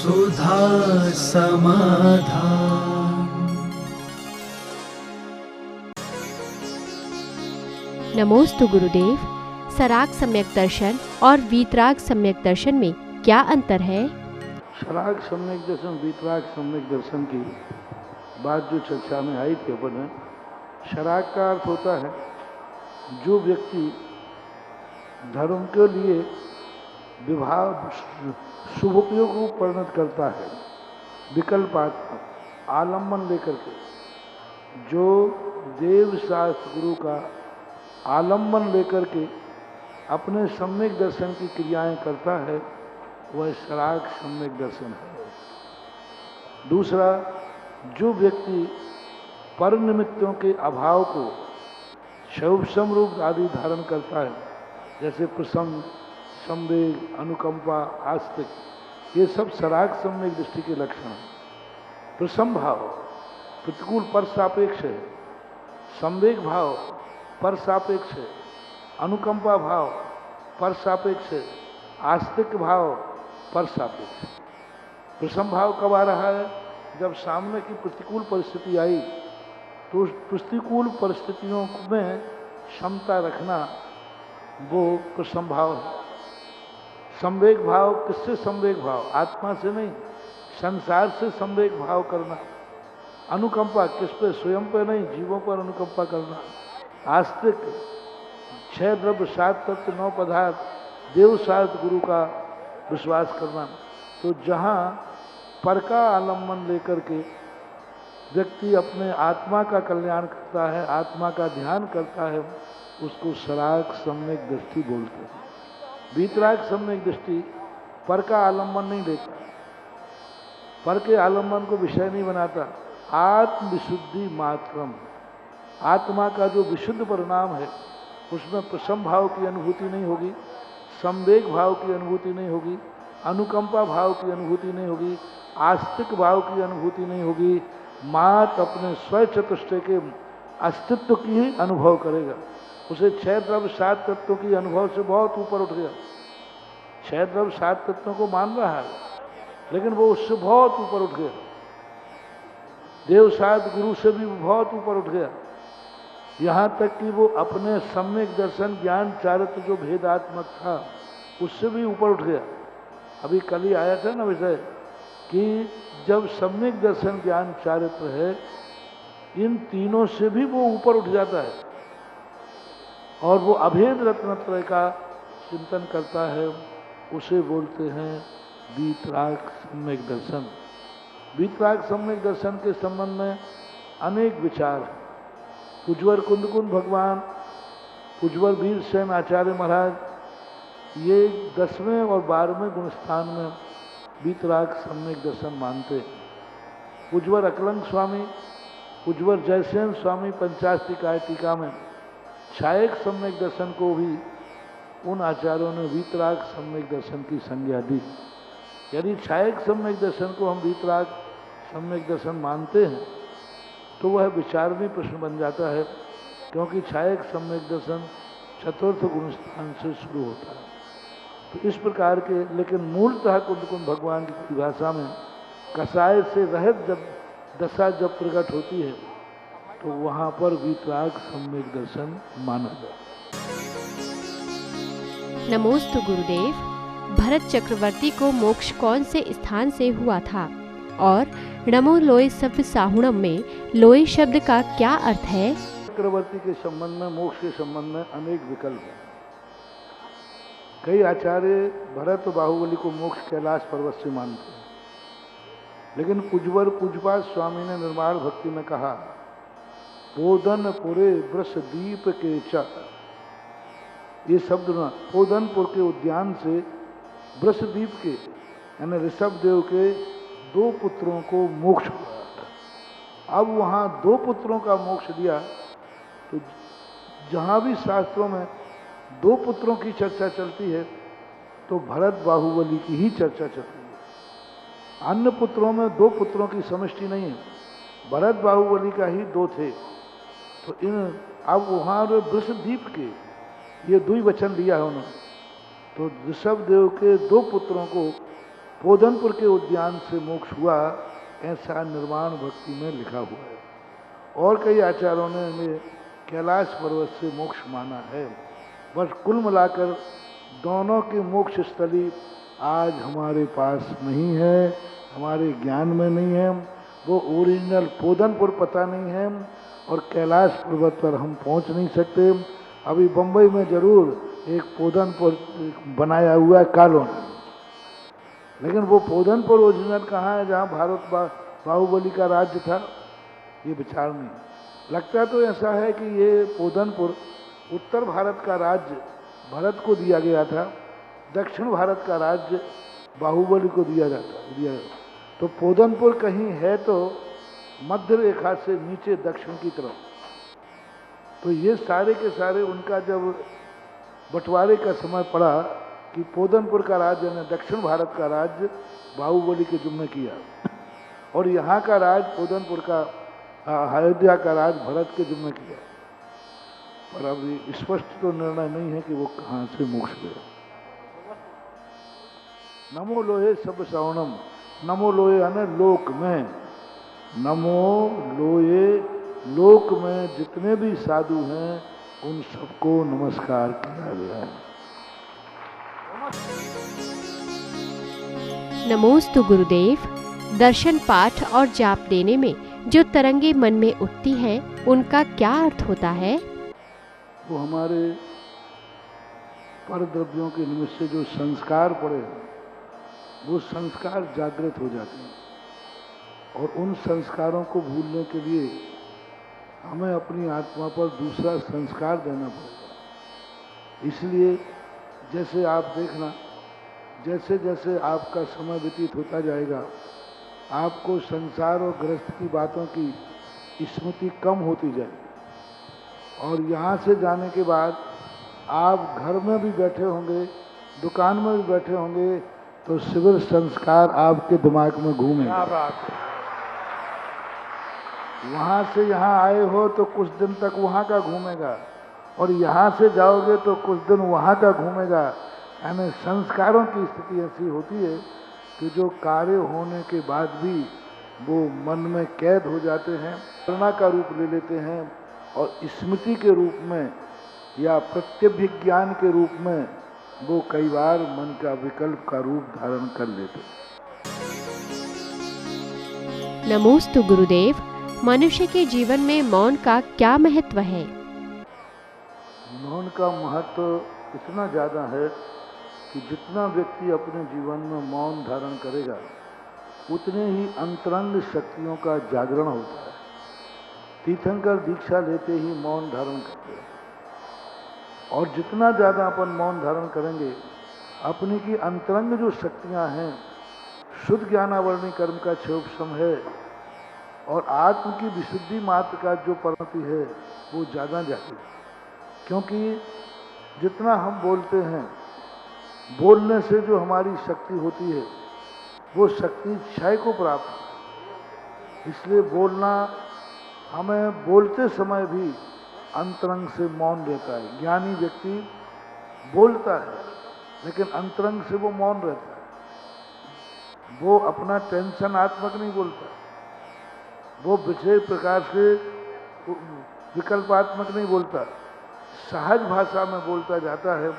सुधा समाधान। नमोस्तु गुरुदेव। सराग सम्यक दर्शन और वीतराग सम्यक दर्शन में क्या अंतर है? सराग सम्यक दर्शन वीतराग सम्यक दर्शन की बात जो चर्चा में आई थी अपन, सराग का अर्थ होता है जो व्यक्ति धर्म के लिए विवाह शुभोपयोग को परिणत करता है, विकल्पात्मक आलम्बन लेकर के जो देव शास्त्र गुरु का आलम्बन लेकर के अपने सम्यक दर्शन की क्रियाएं करता है, वह सराग सम्यक दर्शन है। दूसरा, जो व्यक्ति पर निमित्तों के अभाव को शौभसम रूप आदि धारण करता है, जैसे प्रसंग, संवेग, अनुकंपा, आस्तिक, ये सब सराग सम्यक दृष्टि के लक्षण हैं। प्रसम भाव प्रतिकूल पर सापेक्ष है, संवेग भाव पर सापेक्ष है, अनुकंपा भाव पर सापेक्ष है, आस्तिक भाव पर सापेक्ष है। प्रसम भाव कब आ रहा है? जब सामने की प्रतिकूल परिस्थिति आई तो उस प्रतिकूल परिस्थितियों में क्षमता रखना, वो प्रसम भाव है। संवेग भाव किससे संवेग भाव? आत्मा से नहीं, संसार से संवेग भाव करना। अनुकंपा किस पे? स्वयं पे नहीं, जीवों पर अनुकंपा करना। आस्तिक 6 द्रव्य 7 तत्व 9 पदार्थ देव शास्त्र गुरु का विश्वास करना। तो जहाँ पर का आलम्बन लेकर के व्यक्ति अपने आत्मा का कल्याण करता है, आत्मा का ध्यान करता है, उसको सराग सम्यक दृष्टि बोलते हैं। वीतराग सम्यक दृष्टि पर का आलम्बन नहीं लेता, पर के आलम्बन को विषय नहीं बनाता। आत्म विशुद्धि मात्रम, आत्मा का जो विशुद्ध परिणाम है उसमें प्रसम भाव की अनुभूति नहीं होगी, संवेग भाव की अनुभूति नहीं होगी, अनुकंपा भाव की अनुभूति नहीं होगी, आस्तिक भाव की अनुभूति नहीं होगी। मात्र अपने स्व चतुष्टय के अस्तित्व की ही अनुभव करेगा। उसे 6 द्रव्य 7 तत्वों की अनुभव से बहुत ऊपर उठ गया। 6 द्रव्य 7 तत्वों को मान रहा है, लेकिन वो उससे बहुत ऊपर उठ गया। देव शास्त्र गुरु से भी बहुत ऊपर उठ गया। यहाँ तक कि वो अपने सम्यक दर्शन ज्ञान चारित्र जो भेदात्मक था उससे भी ऊपर उठ गया। अभी कल ही आया था ना विषय कि जब सम्यक दर्शन ज्ञान चारित्र है, इन तीनों से भी वो ऊपर उठ जाता है और वो अभेद रत्नत्रय का चिंतन करता है। उसे बोलते हैं वीतराग सम्यक दर्शन। वीतराग सम्यक दर्शन के संबंध में अनेक विचार हैं। कुजवर कुंदकुंद भगवान, कुजवर वीरसेन आचार्य महाराज, ये 10वें और 12वें गुणस्थान में वीतराग सम्यक दर्शन मानते हैं। कुजवर अकलंग स्वामी, कुजवर जयसेन स्वामी पंचास्तिकाय टीका में छायक सम्यक दर्शन को भी उन आचार्यों ने वीतराग सम्यक दर्शन की संज्ञा दी। यदि छायक सम्यक दर्शन को हम वीतराग सम्यक दर्शन मानते हैं तो वह विचारणीय प्रश्न बन जाता है, क्योंकि छायक सम्यक दर्शन चतुर्थ गुणस्थान से शुरू होता है। तो इस प्रकार के, लेकिन मूलतः कुंदकुंद भगवान की परिभाषा में कसाय से रहित जब दशा जब प्रकट होती है तो वहाँ पर वीतराग सम्यक दर्शन माना जाए। नमोस्तु गुरुदेव। भरत चक्रवर्ती को मोक्ष कौन से स्थान से हुआ था? और नमो लोय सव्य साहुणम में लोय शब्द का क्या अर्थ है? चक्रवर्ती के संबंध में, मोक्ष के संबंध में अनेक विकल्प हैं। कई आचार्य भरत और बाहुबली को मोक्ष कैलाश पर्वत से मानते हैं, लेकिन कुजवर पूजपाद स्वामी ने निर्माण भक्ति में कहा पोदनपुरे वृषदीप के च, ये शब्द ना, पोदनपुर के उद्यान से वृषदीप के यानी ऋषभ देव के 2 पुत्रों को मोक्ष हुआ। अब वहाँ 2 पुत्रों का मोक्ष दिया, तो जहाँ भी शास्त्रों में 2 पुत्रों की चर्चा चलती है तो भरत बाहुबली की ही चर्चा चलती है। अन्य पुत्रों में 2 पुत्रों की समष्टि नहीं है, भरत बाहुबली का ही 2 थे। तो इन अब वहाँ वृषदीप के ये द्विवचन लिया है उन्होंने, तो ऋषभ देव के 2 पुत्रों को पोधनपुर के उद्यान से मोक्ष हुआ, ऐसा निर्वाण भक्ति में लिखा हुआ है। और कई आचार्यों ने इन्हें कैलाश पर्वत से मोक्ष माना है। बस कुल मिलाकर दोनों की मोक्ष स्थली आज हमारे पास नहीं है, हमारे ज्ञान में नहीं है। वो ओरिजिनल पोधनपुर पता नहीं है और कैलाश पर्वत पर हम पहुंच नहीं सकते। अभी बम्बई में जरूर एक पोधनपुर बनाया हुआ है कॉलोनी, लेकिन वो पोधनपुर ओरिजिनल कहाँ है जहाँ भारत बाहुबली का राज्य था, ये विचार नहीं। लगता तो ऐसा है कि ये पोधनपुर उत्तर भारत का राज्य भरत को दिया गया था, दक्षिण भारत का राज्य बाहुबली को दिया जाता। तो पोधनपुर कहीं है तो मध्य रेखा से नीचे दक्षिण की तरफ। तो ये सारे के सारे उनका जब बंटवारे का समय पड़ा कि पोधनपुर का राज्य ने दक्षिण भारत का राज्य बाहुबली के जुम्मे किया और यहाँ का राज पोधनपुर का अयोध्या का राज भरत के जुम्मे किया। पर अभी स्पष्ट तो निर्णय नहीं है कि वो कहाँ से मोक्ष गए। नमो लोहे सब श्रवणम, नमो लोहे यानी लोक में, नमो लोहे लोक में जितने भी साधु हैं उन सबको नमस्कार किया गया है। नमोस्तु गुरुदेव। दर्शन पाठ और जाप देने में जो तरंगे मन में उठती हैं, उनका क्या अर्थ होता है? वो हमारे पर द्रव्यों के निमित्त से जो संस्कार पड़े हैं, वो संस्कार जागृत हो जाते हैं और उन संस्कारों को भूलने के लिए हमें अपनी आत्मा पर दूसरा संस्कार देना पड़ेगा। इसलिए जैसे आप देखना, जैसे जैसे आपका समय व्यतीत होता जाएगा, आपको संसार और गृहस्थ की बातों की स्मृति कम होती जाएगी और यहाँ से जाने के बाद आप घर में भी बैठे होंगे, दुकान में भी बैठे होंगे, तो शिविर संस्कार आपके दिमाग में घूमेगा। वहाँ से यहाँ आए हो तो कुछ दिन तक वहाँ का घूमेगा और यहाँ से जाओगे तो कुछ दिन वहाँ का घूमेगा। यानी संस्कारों की स्थिति ऐसी होती है कि जो कार्य होने के बाद भी वो मन में कैद हो जाते हैं, प्रेरणा का रूप ले लेते हैं और स्मृति के रूप में या प्रत्यभिज्ञान के रूप में वो कई बार मन का विकल्प का रूप धारण कर लेते हैं। नमोस्तु गुरुदेव। मनुष्य के जीवन में मौन का क्या महत्व है? मौन का महत्व इतना ज़्यादा है कि जितना व्यक्ति अपने जीवन में मौन धारण करेगा उतने ही अंतरंग शक्तियों का जागरण होता है। तीर्थंकर दीक्षा लेते ही मौन धारण करते हैं और जितना ज़्यादा अपन मौन धारण करेंगे, अपनी की अंतरंग जो शक्तियां हैं, शुद्ध ज्ञानावरणी कर्म का क्षयोपशम है और आत्म की विशुद्धि मात्र का जो परिणति है वो ज़्यादा जाती है। क्योंकि जितना हम बोलते हैं, बोलने से जो हमारी शक्ति होती है वो शक्ति क्षय को प्राप्त है। इसलिए बोलना, हमें बोलते समय भी अंतरंग से मौन रहता है। ज्ञानी व्यक्ति बोलता है लेकिन अंतरंग से वो मौन रहता है। वो अपना टेंशन आत्मक नहीं बोलता, वो विशेष प्रकार से विकल्पात्मक नहीं बोलता, सहज भाषा में बोलता जाता है।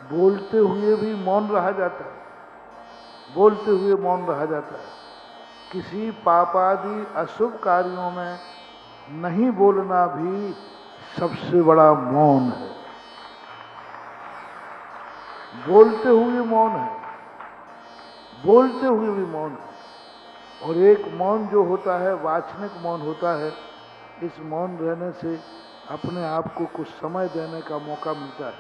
बोलते हुए भी मौन रहा जाता है, बोलते हुए मौन रहा जाता है। किसी पापादि अशुभ कार्यों में नहीं बोलना भी सबसे बड़ा मौन है। बोलते हुए मौन है, बोलते हुए भी मौन है। और एक मौन जो होता है वाचनिक मौन होता है। इस मौन रहने से अपने आप को कुछ समय देने का मौका मिलता है,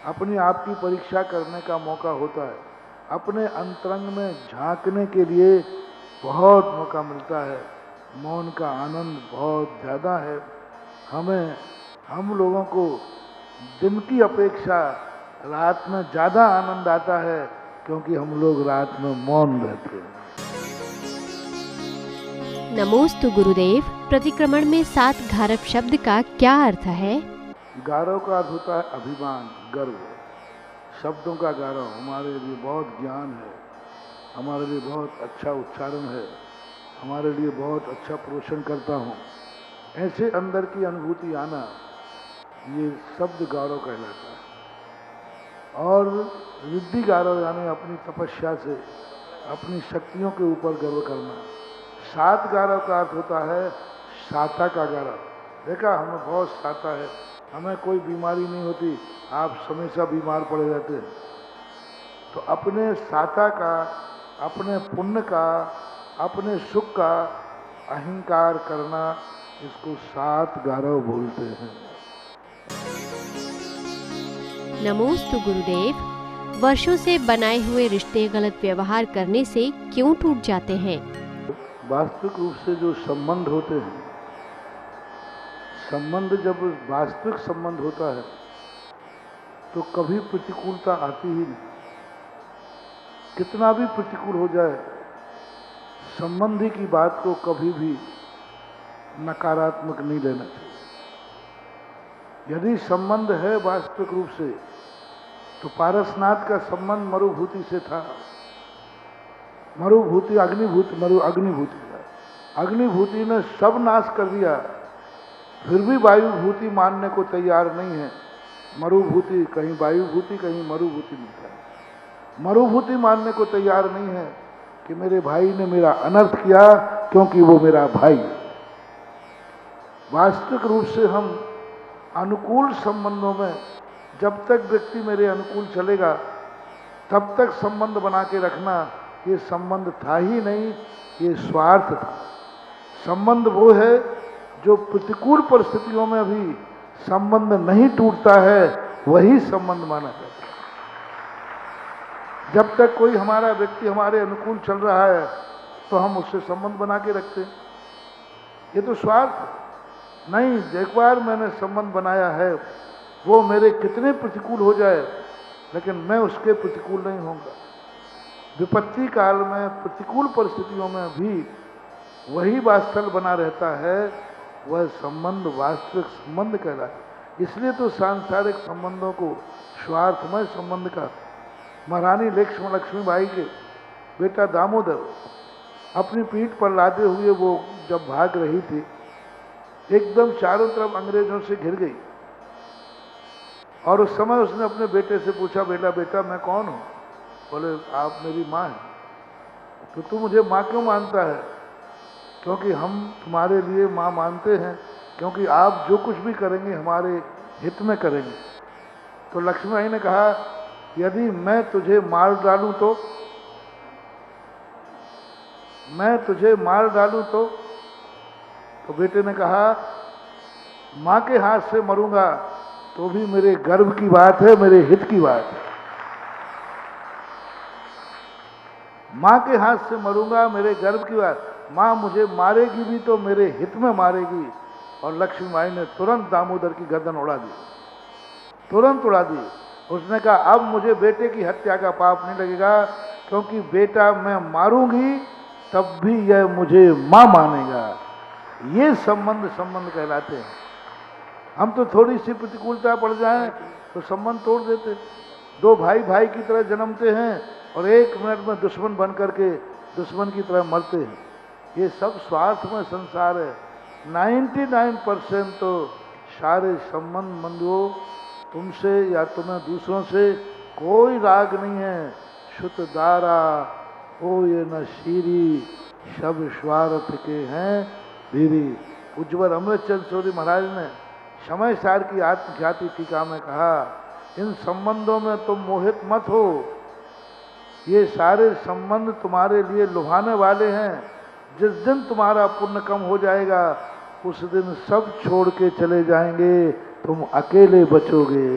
अपने आप की परीक्षा करने का मौका होता है, अपने अंतरंग में झांकने के लिए बहुत मौका मिलता है। मौन का आनंद बहुत ज़्यादा है। हम लोगों को दिन की अपेक्षा रात में ज़्यादा आनंद आता है क्योंकि हम लोग रात में मौन रहते हैं। नमोस्तु गुरुदेव। प्रतिक्रमण में 7 घारव शब्द का क्या अर्थ है? गारव का अर्थ होता है अभिमान, गर्व। शब्दों का गारव हमारे लिए बहुत ज्ञान है हमारे लिए बहुत अच्छा उच्चारण है, हमारे लिए बहुत अच्छा पोषण करता हूँ, ऐसे अंदर की अनुभूति आना, ये शब्द गौरव कहलाता है। और रिद्धि गौरव यानी अपनी तपस्या से अपनी शक्तियों के ऊपर गर्व करना। सात गौरव का अर्थ होता है साता का गौरव। देखा, हमें बहुत साता है, हमें कोई बीमारी नहीं होती, आप हमेशा बीमार पड़े रहते हैं। तो अपने साता का, अपने पुण्य का, अपने सुख का अहंकार करना, इसको सात गौरव बोलते हैं। नमोस्तु गुरुदेव। वर्षों से बनाए हुए रिश्ते गलत व्यवहार करने से क्यों टूट जाते हैं? वास्तविक रूप से जो संबंध होते हैं, संबंध जब वास्तविक संबंध होता है तो कभी प्रतिकूलता आती ही नहीं। कितना भी प्रतिकूल हो जाए, संबंधी की बात को कभी भी नकारात्मक नहीं लेना चाहिए। यदि संबंध है वास्तविक रूप से, तो पारसनाथ का संबंध मरुभूति से था। मरुभूति अग्निभूति था। अग्निभूति ने सब नाश कर दिया, फिर भी वायुभूति मानने को तैयार नहीं है। मरुभूति कहीं वायुभूति, कहीं मरुभूति मिलता है। मरुभूति मानने को तैयार नहीं है कि मेरे भाई ने मेरा अनर्थ किया, क्योंकि वो मेरा भाई है। वास्तविक रूप से हम अनुकूल संबंधों में, जब तक व्यक्ति मेरे अनुकूल चलेगा तब तक संबंध बना के रखना। ये संबंध था ही नहीं, ये स्वार्थ था। संबंध वो है जो प्रतिकूल परिस्थितियों में भी संबंध नहीं टूटता है, वही संबंध माना जाता है। जब तक कोई हमारा व्यक्ति हमारे अनुकूल चल रहा है तो हम उससे संबंध बना के रखते हैं। ये तो स्वार्थ नहीं। एक बार मैंने संबंध बनाया है, वो मेरे कितने प्रतिकूल हो जाए, लेकिन मैं उसके प्रतिकूल नहीं होऊंगा। विपत्ति काल में, प्रतिकूल परिस्थितियों में भी वही वात्सल्य बना रहता है। वह संबंध वास्तविक संबंध कहलाता है। इसलिए तो सांसारिक संबंधों को स्वार्थमय संबंध का। महारानी लक्ष्मीबाई के बेटा दामोदर अपनी पीठ पर लादे हुए वो जब भाग रही थी, एकदम चारों तरफ अंग्रेजों से घिर गई। और उस समय उसने अपने बेटे से पूछा, बेटा मैं कौन हूँ? बोले, आप मेरी माँ हैं। तो तू मुझे माँ क्यों मानता है? क्योंकि हम तुम्हारे लिए माँ मानते हैं, क्योंकि आप जो कुछ भी करेंगे हमारे हित में करेंगे। तो लक्ष्मीबाई ने कहा, यदि मैं तुझे मार डालूं तो? मैं तुझे मार डालूं तो? तो बेटे ने कहा, माँ के हाथ से मरूंगा तो भी मेरे गर्व की बात है, मेरे हित की बात है। माँ के हाथ से मरूंगा, मेरे गर्व की बात। माँ मुझे मारेगी भी तो मेरे हित में मारेगी। और लक्ष्मीबाई ने तुरंत दामोदर की गर्दन उड़ा दी, तुरंत उड़ा दी। उसने कहा, अब मुझे बेटे की हत्या का पाप नहीं लगेगा, क्योंकि बेटा मैं मारूंगी तब भी यह मुझे माँ मानेगा। ये संबंध कहलाते हैं। हम तो थोड़ी सी प्रतिकूलता पड़ जाए तो संबंध तोड़ देते। दो भाई भाई की तरह जन्मते हैं और एक मिनट में दुश्मन बन करके दुश्मन की तरह मरते हैं। ये सब स्वार्थमय संसार है। 99% तो सारे संबंध बंधुओं, तुमसे या तुम्हें दूसरों से कोई राग नहीं है। शुद्ध दारा हो ये न शीरी, सब स्वार्थ के हैं धीरी। उज्ज्वल अमृतचंद सूरी महाराज ने समय सार की आत्मख्याति टीका में कहा, इन संबंधों में तुम मोहित मत हो। ये सारे संबंध तुम्हारे लिए लुभाने वाले हैं। जिस दिन तुम्हारा पुण्य कम हो जाएगा, उस दिन सब छोड़ के चले जाएंगे, तुम अकेले बचोगे।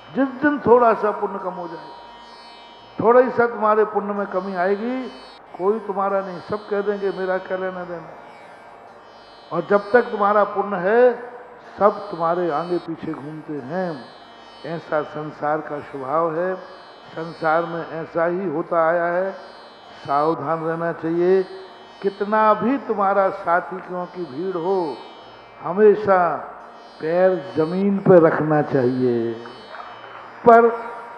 जिस दिन थोड़ा सा पुण्य कम हो जाएगा, थोड़ा ही सा तुम्हारे पुण्य में कमी आएगी, कोई तुम्हारा नहीं, सब कह देंगे मेरा क्या लेना देना। और जब तक तुम्हारा पुण्य है, सब तुम्हारे आगे पीछे घूमते हैं। ऐसा संसार का स्वभाव है। संसार में ऐसा ही होता आया है। सावधान रहना चाहिए। कितना भी तुम्हारा साथियों की भीड़ हो, हमेशा पैर जमीन पर रखना चाहिए। पर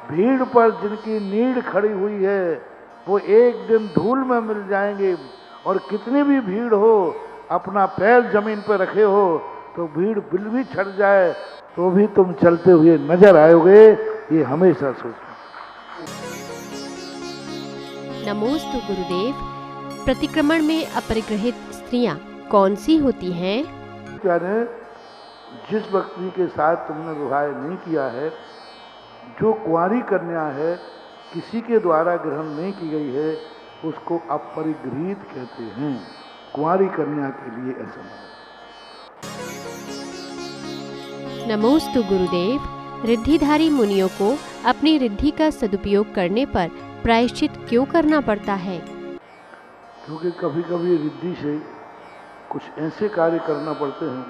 भीड़ पर जिनकी नीड खड़ी हुई है वो एक दिन धूल में मिल जाएंगे। और कितनी भी भीड़ हो, अपना पैर जमीन पर रखे हो तो भीड़ बिल भी छट जाए तो भी तुम चलते हुए नजर आओगे, ये हमेशा सोचना। नमोस्तु गुरुदेव। प्रतिक्रमण में अपरिग्रहित स्त्रियां कौन सी होती हैं? यानी जिस व्यक्ति के साथ तुमने विवाह नहीं किया है, जो कुंवारी कन्या है, किसी के द्वारा ग्रहण नहीं की गई है, उसको अपरिगृहित कहते हैं। कुंवारी कन्या के लिए ऐसा माना। नमोस्तु गुरुदेव। रिद्धिधारी मुनियों को अपनी रिद्धि का सदुपयोग करने पर प्रायश्चित क्यों करना पड़ता है? क्योंकि कभी कभी रिद्धि से कुछ ऐसे कार्य करना पड़ते हैं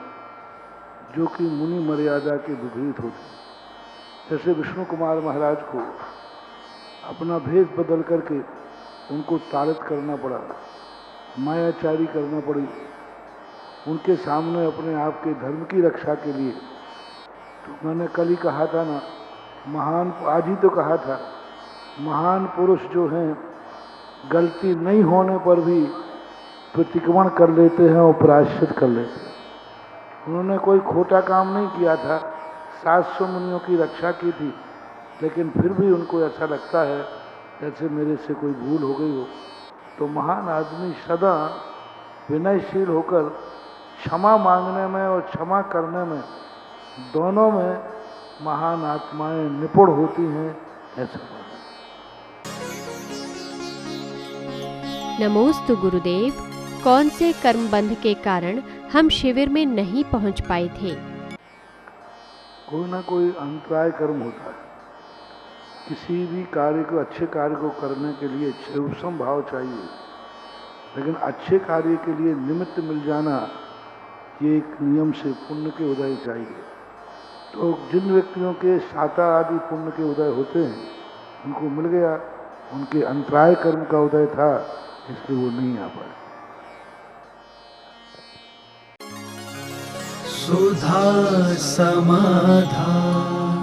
जो कि मुनि मर्यादा के विपरीत होते हैं। जैसे विष्णु कुमार महाराज को अपना भेष बदल करके उनको ताड़ित करना पड़ा, मायाचारी करना पड़ी उनके सामने अपने आप के धर्म की रक्षा के लिए। तो मैंने कल ही कहा था ना, महान, आज ही तो कहा था, महान पुरुष जो हैं गलती नहीं होने पर भी प्रतिक्रमण कर लेते हैं और प्रायश्चित कर लेते हैं। उन्होंने कोई खोटा काम नहीं किया था, 700 मुनियों की रक्षा की थी, लेकिन फिर भी उनको ऐसा लगता है जैसे मेरे से कोई भूल हो गई हो। तो महान आदमी सदा विनयशील होकर क्षमा मांगने में और क्षमा करने में, दोनों में महान आत्माएं निपुण होती हैं, ऐसा माना। नमोस्तु गुरुदेव। कौन से कर्म बंध के कारण हम शिविर में नहीं पहुंच पाए थे? कोई ना कोई अंतराय कर्म होता है। किसी भी कार्य को, अच्छे कार्य को करने के लिए शिवसम भाव चाहिए, लेकिन अच्छे कार्य के लिए निमित्त मिल जाना, ये एक नियम से पुण्य के उदय चाहिए। तो जिन व्यक्तियों के साता आदि पुण्य के उदय होते हैं उनको मिल गया, उनके अंतराय कर्म का उदय था, इसलिए वो नहीं आ पाए। सुधा समाधान